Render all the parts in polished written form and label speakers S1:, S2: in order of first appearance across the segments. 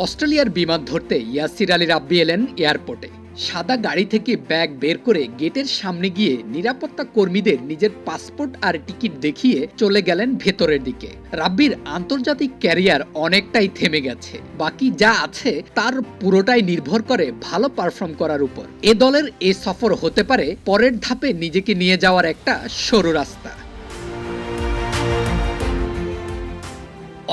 S1: অস্ট্রেলিয়ার বিমান ধরতে ইয়াসির আলী রাব্বি এলেন এয়ারপোর্টে। সাদা গাড়ি থেকে ব্যাগ বের করে গেটের সামনে গিয়ে নিরাপত্তা কর্মীদের নিজের পাসপোর্ট আর টিকিট দেখিয়ে চলে গেলেন ভেতরের দিকে। রাব্বির আন্তর্জাতিক ক্যারিয়ার অনেকটাই থেমে গেছে, বাকি যা আছে তার পুরোটাই নির্ভর করে ভালো পারফর্ম করার উপর। এ দলের এ সফর হতে পারে পরের ধাপে নিজেকে নিয়ে যাওয়ার একটা সরু রাস্তা।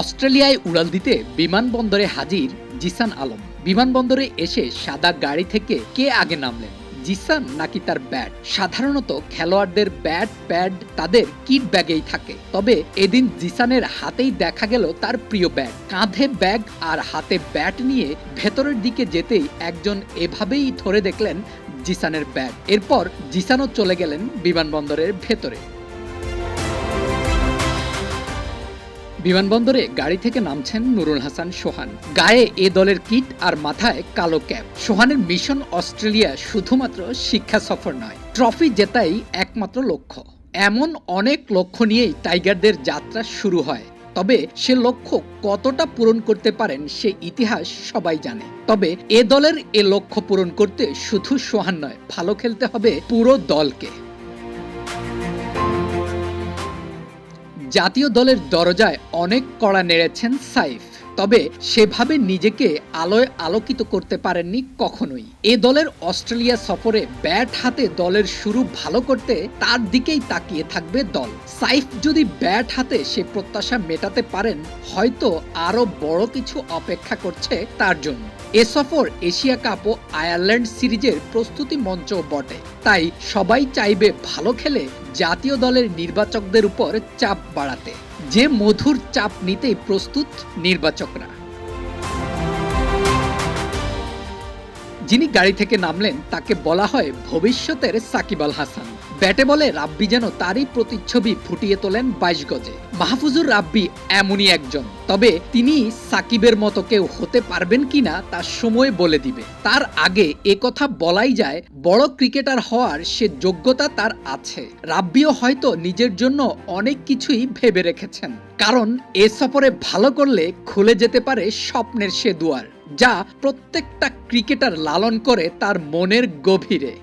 S1: অস্ট্রেলিয়ায় উড়াল দিতে বিমানবন্দরে হাজির জিসান আলম। বিমানবন্দরে এসে সাদা গাড়ি থেকে কে আগে নামলেন, জিসান নাকি তার ব্যাট? সাধারণত খেলোয়াড়দের ব্যাট প্যাড তাদের কিট ব্যাগেই থাকে, তবে এদিন জিসানের হাতেই দেখা গেল তার প্রিয় ব্যাগ। কাঁধে ব্যাগ আর হাতে ব্যাট নিয়ে ভেতরের দিকে যেতেই একজন এভাবেই ধরে দেখলেন জিসানের ব্যাগ। এরপর জিসানও চলে গেলেন বিমানবন্দরের ভেতরে। বিমানবন্দরে গাড়ি থেকে নামছেন নুরুল হাসান সোহান। গায়ে এ দলের কিট আর মাথায় কালো ক্যাপ। সোহানের মিশন অস্ট্রেলিয়া শুধুমাত্র শিক্ষা সফর নয়, ট্রফি জেতাই একমাত্র লক্ষ্য। এমন অনেক লক্ষ্য নিয়েই টাইগারদের যাত্রা শুরু হয়, তবে সে লক্ষ্য কতটা পূরণ করতে পারেন সে ইতিহাস সবাই জানে। তবে এ দলের এ লক্ষ্য পূরণ করতে শুধু সোহান নয়, ভালো খেলতে হবে পুরো দলকে। জাতীয় দলের দরজায় অনেক কড়া নেড়েছেন সাইফ, তবে সেভাবে নিজেকে আলোয় আলোকিত করতে পারেননি কখনোই। এ দলের অস্ট্রেলিয়া সফরে ব্যাট হাতে দলের শুরু ভালো করতে তার দিকেই তাকিয়ে থাকবে দল। সাইফ যদি ব্যাট হাতে সে প্রত্যাশা মেটাতে পারেন, হয়তো আরো বড় কিছু অপেক্ষা করছে তার জন্য। এ সফর এশিয়া কাপ ও আয়ারল্যান্ড সিরিজের প্রস্তুতি মঞ্চ বটে, তাই সবাই চাইবে ভালো খেলে জাতীয় দলের নির্বাচকদের উপর চাপ বাড়াতে। যে মধুর চাপ নিতেই প্রস্তুত নির্বাচকরা। যিনি গাড়ি থেকে নামলেন তাকে বলা হয় ভবিষ্যতের সাকিব আল হাসান। ব্যাটে বলে রাব্বি যেন তারই প্রতিচ্ছবি ফুটিয়ে তোলেন 22 গজে। মাহফুজুর রাব্বি এমনই একজন, তবে তিনি সাকিবের মতো কেউ হতে পারবেন কিনা তা সময় বলে দিবে। তার আগে এ কথা বলাই যায়, বড় ক্রিকেটার হওয়ার সে যোগ্যতা তার আছে। রাব্বিও হয়তো নিজের জন্য অনেক কিছুই ভেবে রেখেছেন, কারণ এ সফরে ভালো করলে খুলে যেতে পারে স্বপ্নের সে দুয়ার, যা প্রত্যেকটা ক্রিকেটার লালন করে তার মনের গভীরে।